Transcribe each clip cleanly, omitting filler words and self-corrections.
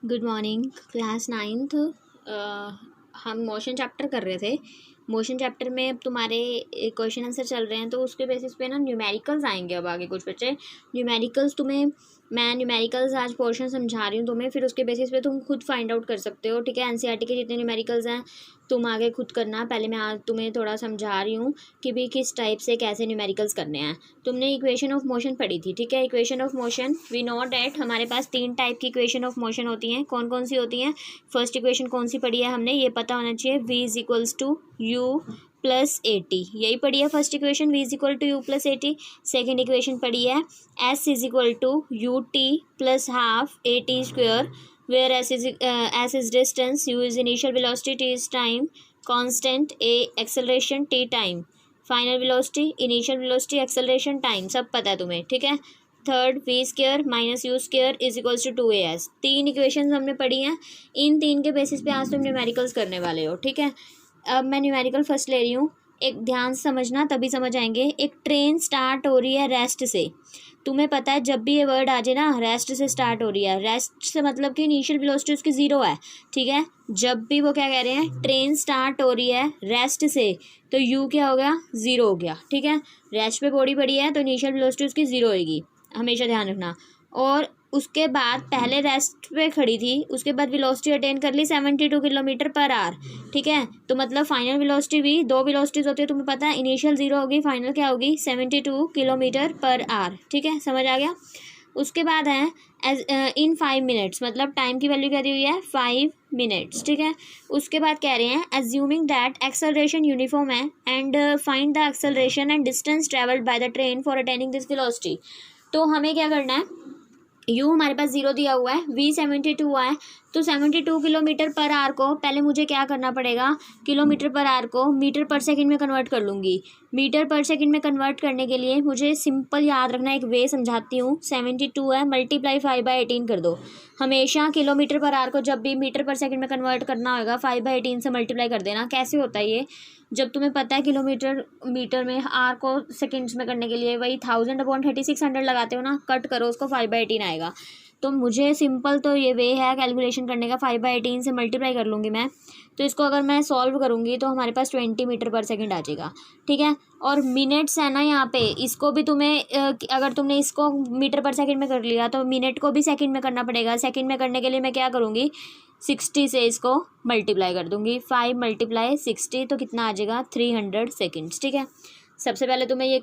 Good morning class ninth. हम motion chapter कर रहे थे। मोशन चैप्टर में अब तुम्हारे क्वेश्चन आंसर चल रहे हैं, तो उसके बेसिस पे ना न्यूमेरिकल्स आएंगे। अब आगे कुछ बच्चे न्यूमेरिकल्स, तुम्हें मैं न्यूमेरिकल्स आज पोर्शन समझा रही हूँ तुम्हें, फिर उसके बेसिस पे तुम खुद फाइंड आउट कर सकते हो। ठीक है, एनसीईआरटी के जितने न्यूमेरिकल्स हैं तुम आगे खुद करना। पहले मैं आज तुम्हें थोड़ा समझा रही हूँ कि भी किस टाइप से कैसे न्यूमेरिकल्स करने हैं। तुमने इक्वेशन ऑफ मोशन पढ़ी थी, ठीक है। Equation of motion we know that हमारे पास 3 टाइप की इक्वेशन ऑफ मोशन होती हैं। कौन कौन सी होती हैं? फर्स्ट इक्वेशन कौन सी पढ़ी है हमने, ये पता होना चाहिए, v is equals to u plus a t, यही पढ़ी है first equation, v is equal to u plus a t. Second equation पढ़ी है s is equal to u t plus half a t square, where s is distance, u is initial velocity, t is time constant, a acceleration, t time final velocity, initial velocity, acceleration, time, सब पता है तुम्हें, ठीक है। Third v square minus u square is equals to 2as। 3 equations हमने पढ़ी हैं। इन 3 के बेसिस पे आज तुम न्यूमेरिकल्स करने वाले हो, ठीक है। अब मैं न्यूमेरिकल फर्स्ट ले रही हूँ, एक ध्यान से समझना तभी समझ आएंगे। एक ट्रेन स्टार्ट हो रही है रेस्ट से। तुम्हें पता है जब भी ये वर्ड आ जाए ना, रेस्ट से स्टार्ट हो रही है, रेस्ट से मतलब कि इनिशियल वेलोसिटी उसकी 0 है, ठीक है। जब भी वो क्या कह रहे हैं, ट्रेन स्टार्ट हो रही है रेस्ट से, तो यू क्या हो गया, 0 हो गया, ठीक है। रेस्ट पे बॉडी पड़ी है तो इनिशियल वेलोसिटी उसकी 0 होगी, हमेशा ध्यान रखना। और उसके बाद पहले रेस्ट पे खड़ी थी, उसके बाद वेलोसिटी अटेन कर ली 72 किलोमीटर पर आवर, ठीक है। तो मतलब फाइनल वेलोसिटी भी 2 वेलोसिटीज होती है, तुम्हें पता है। इनिशियल 0 होगी, फाइनल क्या होगी, 72 किलोमीटर पर आवर, ठीक है, समझ आ गया। उसके बाद है इन 5 मिनट्स, मतलब टाइम की वैल्यू क्या दी हुई है, 5 मिनट्स, ठीक है। उसके बाद कह रहे हैं एज्यूमिंग दैट एक्सेलरेशन यूनिफॉर्म है and find the acceleration and distance travelled by the train for attaining this velocity. तो हमें क्या करना है, यू हमारे पास 0 दिया हुआ है, v 72 है, तो 72 किलोमीटर पर आवर को पहले मुझे क्या करना पड़ेगा, किलोमीटर पर आवर को मीटर पर सेकंड में कन्वर्ट कर लूँगी। मीटर पर सेकंड में कन्वर्ट करने के लिए मुझे सिंपल याद रखना, एक वे समझाती हूँ। 72 है, मल्टीप्लाई 5/18 कर दो। हमेशा किलोमीटर पर आवर को जब भी मीटर पर सेकंड में कन्वर्ट करना होगा 5/18 से मल्टीप्लाई कर देना। कैसे होता है ये, जब तुम्हें पता है किलोमीटर मीटर में, आर को सेकंड्स में करने के लिए वही 1000/3600 लगाते हो ना, कट करो उसको, 5/18 आएगा। तो मुझे सिंपल तो ये वे है कैलकुलेशन करने का, 5/18 से मल्टीप्लाई कर लूँगी मैं। तो इसको अगर मैं सॉल्व करूँगी तो हमारे पास 20 मीटर पर सेकंड आ जाएगा, ठीक है। और मिनट्स है ना यहाँ पे, इसको भी तुम्हें अगर तुमने इसको मीटर पर सेकंड में कर लिया तो मिनट को भी सेकंड में करना पड़ेगा। सेकंड में करने के लिए मैं क्या करूँगी, 60 से इसको मल्टीप्लाई कर दूँगी, 5 × 60 तो कितना आ जाएगा, 300 सेकेंड्स, ठीक है। सबसे पहले तुम्हें ये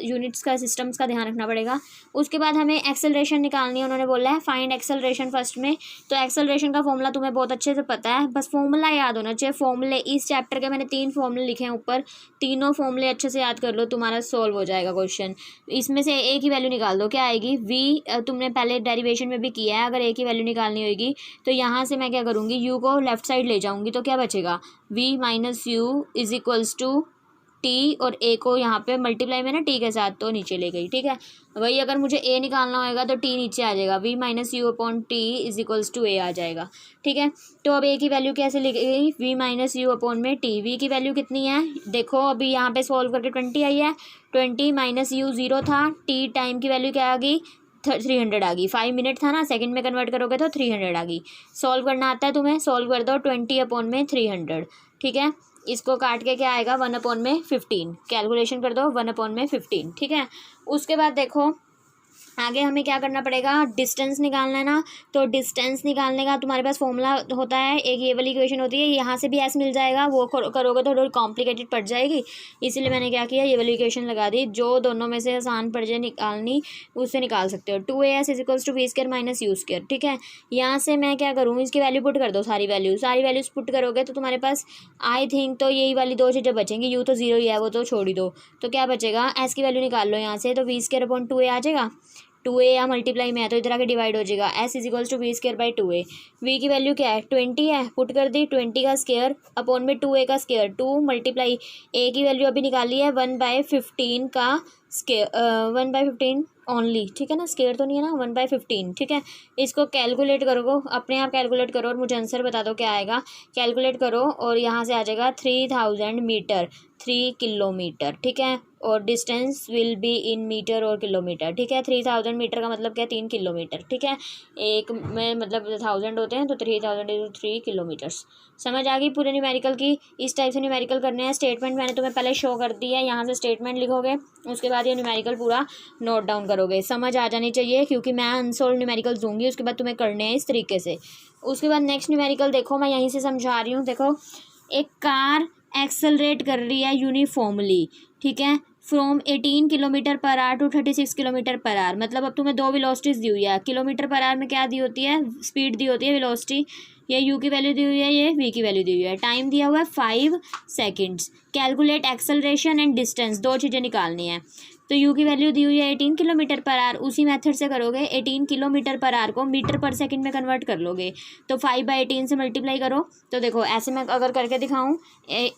यूनिट्स का, सिस्टम्स का ध्यान रखना पड़ेगा। उसके बाद हमें एक्सेलरेशन निकालनी है, उन्होंने बोला है फाइंड एक्सेलरेशन फर्स्ट में। तो एक्सेलरेशन का फॉर्मूला तुम्हें बहुत अच्छे से पता है, बस फॉर्मूला याद होना चाहिए। फॉर्मूले इस चैप्टर के मैंने 3 फॉर्मूले लिखे हैं ऊपर, तीनों फॉर्मूले अच्छे से याद कर लो, तुम्हारा सॉल्व हो जाएगा क्वेश्चन। इसमें से ए की वैल्यू निकाल दो, क्या आएगी, वी तुमने पहले डेरिवेशन में भी किया है। अगर ए की वैल्यू निकालनी होगी तो यहाँ से मैं क्या करूँगी, यू को लेफ्ट साइड ले जाऊँगी, तो क्या बचेगा, v minus u is equals to t, और ए को यहाँ पे मल्टीप्लाई में ना टी के साथ तो नीचे ले गई, ठीक है। वही अगर मुझे ए निकालना होगा तो टी नीचे आ जाएगा, V minus U upon T is equals to A आ जाएगा, ठीक है। तो अब ए की वैल्यू कैसे लिखी गई, वी माइनस यू अपॉन में टी। वी की वैल्यू कितनी है, देखो अभी यहाँ पे सॉल्व करके 20 आई है, 20 माइनस यू 0 था, टी टाइम की वैल्यू क्या आ गई, 300 आ गई। 5 मिनट था ना, सेकंड में कन्वर्ट करोगे तो 300 आ गई। सॉल्व करना आता है तुम्हें, सॉल्व कर दो, 20/300, ठीक है। इसको काट के क्या आएगा, 1/15, कैलकुलेशन कर दो, 1/15, ठीक है। उसके बाद देखो आगे हमें क्या करना पड़ेगा, डिस्टेंस निकालना है ना। तो डिस्टेंस निकालने का तुम्हारे पास फॉर्मूला होता है, एक ये वाली इक्वेशन होती है, यहाँ से भी एस मिल जाएगा, वो करोगे तो थोड़ी कॉम्प्लिकेटेड पड़ जाएगी, इसीलिए मैंने क्या किया, ये वाली इक्वेशन लगा दी। जो दोनों में से आसान पड़ जाए निकालनी, उससे निकाल सकते हो। 2as is equals to v square minus u square, ठीक है। यहाँ से मैं क्या करूँ, इसकी वैल्यू पुट कर दो, सारी वैल्यूज पुट करोगे तो तुम्हारे पास आई थिंक तो यही वाली 2 चीज़ें बचेंगी। यू तो 0 ही है, वो तो छोड़ ही दो। तो क्या बचेगा, एस की वैल्यू निकाल लो यहाँ से, तो वी स्क्वायर अपॉन 2a आ जाएगा। 2a या मल्टीप्लाई में है तो इधर आके डिवाइड हो जाएगा, s is equals to v square by 2a। v की वैल्यू क्या है, 20 है, पुट कर दी, 20 का स्क्वायर अपॉन में 2a का स्क्वायर, 2 मल्टीप्लाई, a की वैल्यू अभी निकाली है 1/15 का स्केयर 1/15 ओनली, ठीक है ना, स्केयर तो नहीं है ना, 1/15, ठीक है। इसको कैलकुलेट करो, अपने आप कैलकुलेट करो और मुझे आंसर बता दो क्या आएगा। कैलकुलेट करो और यहाँ से आ जाएगा 3000 मीटर, 3 किलोमीटर, ठीक है। और distance will be in metre और किलोमीटर, ठीक है। 3000 मीटर का मतलब क्या, 3 किलोमीटर, ठीक है। एक में मतलब 1000 होते हैं तो 3000 × 3 किलोमीटर्स। समझ आ गई पूरे न्यूमेरिकल की। इस टाइप से न्यूमेरिकल करने हैं। स्टेटमेंट मैंने तुम्हें पहले शो कर दी है, यहाँ से स्टेटमेंट लिखोगे, उसके बाद ये न्यूमेरिकल पूरा नोट डाउन करोगे। समझ आ जानी चाहिए क्योंकि मैं अनसोल्व न्यूमेरिकल दूंगी, उसके बाद तुम्हें करने हैं इस तरीके से। उसके बाद नेक्स्ट न्यूमेरिकल देखो, मैं यहीं से समझा रही हूँ। देखो, एक कार एक्सेलरेट कर रही है यूनिफॉर्मली, ठीक है, from 18 kilometre per hour to 36 kilometre per hour. मतलब अब तुम्हें दो वेलोसिटीज दी हुई है। किलोमीटर पर आवर में क्या दी होती है, स्पीड दी होती है, वेलोसिटी। ये यू की वैल्यू दी हुई है, ये वी की वैल्यू दी हुई है। टाइम दिया हुआ है 5 seconds. Calculate acceleration and distance, दो चीज़ें निकालनी है। तो यू की वैल्यू दी हुई है 18 किलोमीटर पर आवर। उसी मेथड से करोगे, 18 किलोमीटर पर आवर को मीटर पर सेकंड में कन्वर्ट कर लोगे। तो 5/18 से मल्टीप्लाई करो। तो देखो ऐसे मैं अगर करके दिखाऊं,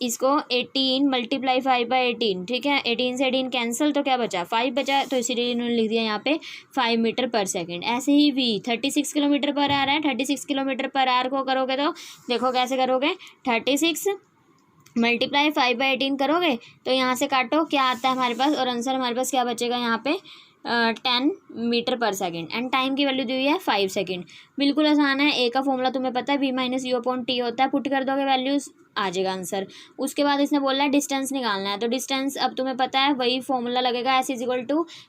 इसको 18 × 5/18, ठीक है। 18 से 18 कैंसिल, तो क्या बचा, 5 बचा। तो इसीलिए इन्होंने लिख दिया यहाँ पे 5 मीटर पर सेकेंड। ऐसे ही वी 36 किलोमीटर पर आवर है। 36 किलोमीटर पर आवर को करोगे तो देखो कैसे करोगे, 36 × 5/18 करोगे तो यहाँ से काटो, क्या आता है हमारे पास, और आंसर हमारे पास क्या बचेगा यहाँ पे, 10 मीटर पर सेकेंड। एंड टाइम की वैल्यू दी हुई है 5 सेकेंड। बिल्कुल आसान है। ए का फॉर्मूला तुम्हें पता है, V - U/T होता है। पुट कर दोगे वैल्यूज़, आ जाएगा आंसर। उसके बाद इसने बोला है डिस्टेंस निकालना है। तो डिस्टेंस अब तुम्हें पता है, वही फॉर्मूला लगेगा, S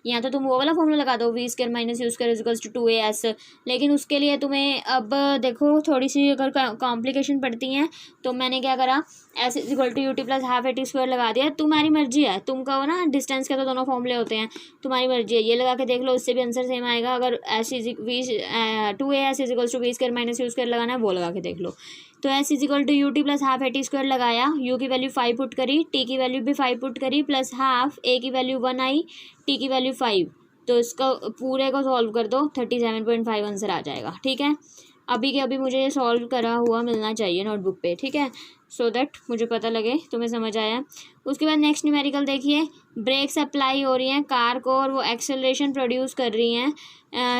या तो तुम वो वाला फॉर्मूला लगा दो, V² - U² = 2AS। लेकिन उसके लिए तुम्हें अब देखो थोड़ी सी अगर कॉम्प्लिकेशन पड़ती हैं तो मैंने क्या करा, S = UT + ½ AT² लगा दिया। तुम्हारी मर्जी है, तुम कहो ना डिस्टेंस के तो दोनों फॉर्मूले होते हैं, तुम्हारी मर्जी है। ये लगा के देख लो, उससे भी आंसर सेम आएगा। अगर 2AS = V² - U² लगाना है, वो लगा के देख लो। तो S = UT + ½ AT² लगाया, U की वैल्यू 5 पुट करी, T की वैल्यू भी 5 पुट करी, प्लस हाफ, A की वैल्यू 1 आई, T की वैल्यू 5। तो इसका पूरे को सॉल्व कर दो, 37.5 आंसर आ जाएगा, ठीक है। अभी के अभी मुझे ये सॉल्व करा हुआ मिलना चाहिए नोटबुक पे, ठीक है, सो दैट मुझे पता लगे तुम्हें समझ आया। उसके बाद नेक्स्ट न्यूमेरिकल देखिए, ब्रेक्स अप्लाई हो रही हैं कार को और वो एक्सेलरेशन प्रोड्यूस कर रही हैं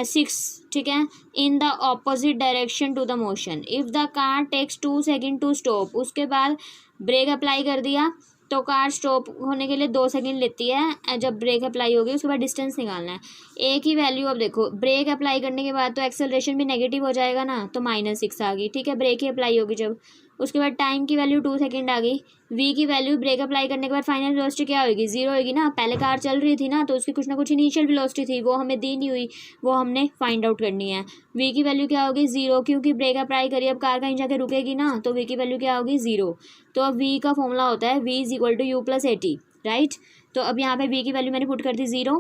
6, ठीक है, in the opposite direction to the motion. If the car takes 2 second to stop. उसके बाद ब्रेक अप्लाई कर दिया तो कार स्टॉप होने के लिए 2 सेकेंड लेती है। जब ब्रेक अप्लाई होगी उसके बाद डिस्टेंस निकालना है। ए की वैल्यू, अब देखो ब्रेक अप्लाई करने के बाद तो एक्सेलरेशन भी नेगेटिव हो जाएगा ना, तो -6 आ गई, ठीक है, ब्रेक ही अप्लाई होगी जब। उसके बाद टाइम की वैल्यू 2 सेकेंड आ गई। वी की वैल्यू ब्रेक अप्लाई करने के बाद फाइनल वेलोसिटी क्या होगी, 0 होगी ना। पहले कार चल रही थी ना, तो उसकी कुछ ना कुछ इनिशियल वेलोसिटी थी, वो हमें दी नहीं हुई, वो हमने फाइंड आउट करनी है। वी की वैल्यू क्या होगी, 0, क्योंकि ब्रेक अप्लाई करी, अब कार कहीं जाके रुकेगी ना, तो वी की वैल्यू क्या होगी, 0। तो अब वी का फॉर्मूला होता है V = U + AT, राइट। तो अब यहाँ पे V की वैल्यू मैंने पुट कर दी 0,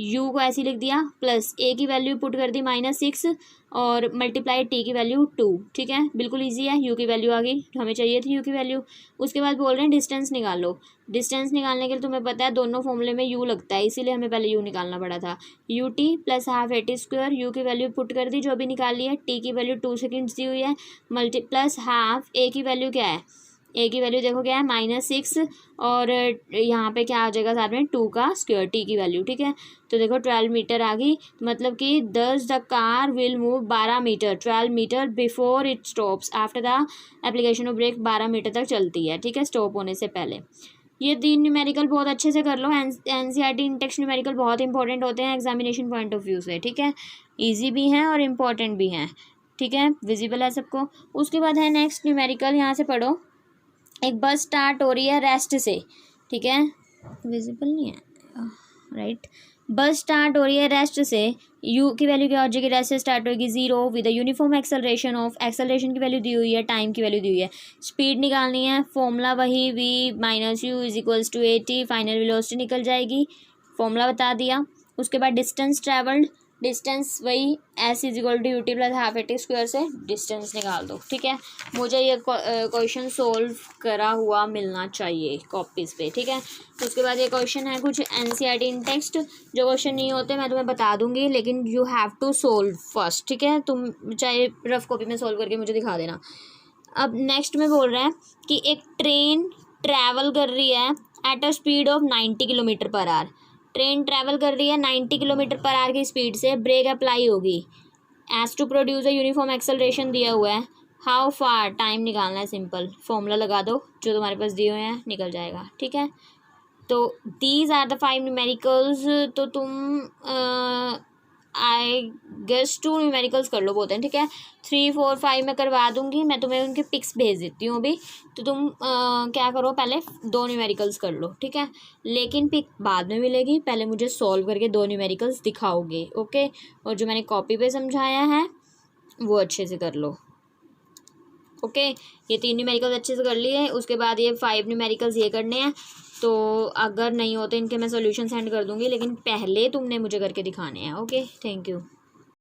U को ऐसे लिख दिया, प्लस A की वैल्यू पुट कर दी -6 और मल्टीप्लाई T की वैल्यू 2, ठीक है, बिल्कुल इजी है। U की वैल्यू आ गई, हमें चाहिए थी U की वैल्यू। उसके बाद बोल रहे हैं डिस्टेंस निकालो। डिस्टेंस निकालने के लिए तुम्हें पता है दोनों फॉर्मूले में U लगता है, इसीलिए हमें पहले U निकालना पड़ा था। UT + ½ AT², U की वैल्यू पुट कर दी जो भी निकाली है, T की वैल्यू 2 सेकेंड्स दी हुई है, प्लस हाफ, A की वैल्यू क्या है, ए की वैल्यू देखो क्या है, -6, और यहाँ पे क्या आ जाएगा साथ में 2 का स्क्वायर, टी की वैल्यू, ठीक है। तो देखो 12 मीटर आ गई, मतलब कि the car will move 12 metre, 12 metre before it stops after the application of brake. 12 metre तक चलती है, ठीक है, स्टॉप होने से पहले। ये 3 न्यूमेरिकल बहुत अच्छे से कर लो। NCERT इन टेक्स्ट न्यूमेरिकल बहुत इंपॉर्टेंट होते हैं एग्जामिनेशन पॉइंट ऑफ व्यू से, ठीक है, ईजी भी हैं और इम्पॉर्टेंट भी हैं, ठीक है, विजिबल है सबको। उसके बाद है नेक्स्ट न्यूमेरिकल, यहाँ से पढ़ो। एक बस स्टार्ट हो रही है रेस्ट से, ठीक है, विजिबल नहीं है, राइट। बस स्टार्ट हो रही है रेस्ट से, यू की वैल्यू क्या हो जाएगी, रेस्ट से स्टार्ट होगी 0 with uniform acceleration of, acceleration की वैल्यू दी हुई है, टाइम की वैल्यू दी हुई है, स्पीड निकालनी है, फॉर्मूला वही V - U = AT, final velocity निकल जाएगी, फॉर्मूला बता दिया। उसके बाद डिस्टेंस ट्रैवल्ड, डिस्टेंस वही S = UT + ½ AT² से डिस्टेंस निकाल दो, ठीक है। मुझे ये क्वेश्चन सोल्व करा हुआ मिलना चाहिए कॉपीज़ पे, ठीक है। तो उसके बाद ये क्वेश्चन है कुछ NCERT इन टेक्स्ट, जो क्वेश्चन नहीं होते मैं तुम्हें बता दूंगी, लेकिन you have to solve first, ठीक है। तुम चाहे रफ कॉपी में सोल्व करके मुझे दिखा देना। अब नेक्स्ट में बोल रहा है कि एक ट्रेन ट्रैवल कर रही है at a speed of 90 kilometre per our, train travel कर रही है 90 किलोमीटर पर आवर की स्पीड से, ब्रेक अप्लाई होगी, as to produce a uniform acceleration दिया हुआ है, हाउ फार, टाइम निकालना है, सिंपल फॉर्मूला लगा दो जो तुम्हारे पास दिए हुए हैं, निकल जाएगा, ठीक है। तो दीज आर द 5 न्यूमेरिकल्स। तो तुम आई गेस 2 न्यूमेरिकल्स कर लो बोलते हैं, ठीक है। 3, 4, 5 मैं करवा दूंगी, मैं तुम्हें उनके पिक्स भेज देती हूँ अभी। तो तुम क्या करो, पहले 2 न्यूमेरिकल्स कर लो, ठीक है। लेकिन पिक बाद में मिलेगी, पहले मुझे सॉल्व करके 2 न्यूमेरिकल्स दिखाओगे, ओके। और जो मैंने कॉपी पे समझाया है वो अच्छे से कर लो, ओके। ये 3 न्यूमेरिकल्स अच्छे से कर लिए, उसके बाद ये 5 न्यूमेरिकल्स ये करने हैं। तो अगर नहीं होते इनके मैं सोल्यूशन सेंड कर दूंगी, लेकिन पहले तुमने मुझे करके दिखाने हैं, ओके। Thank you.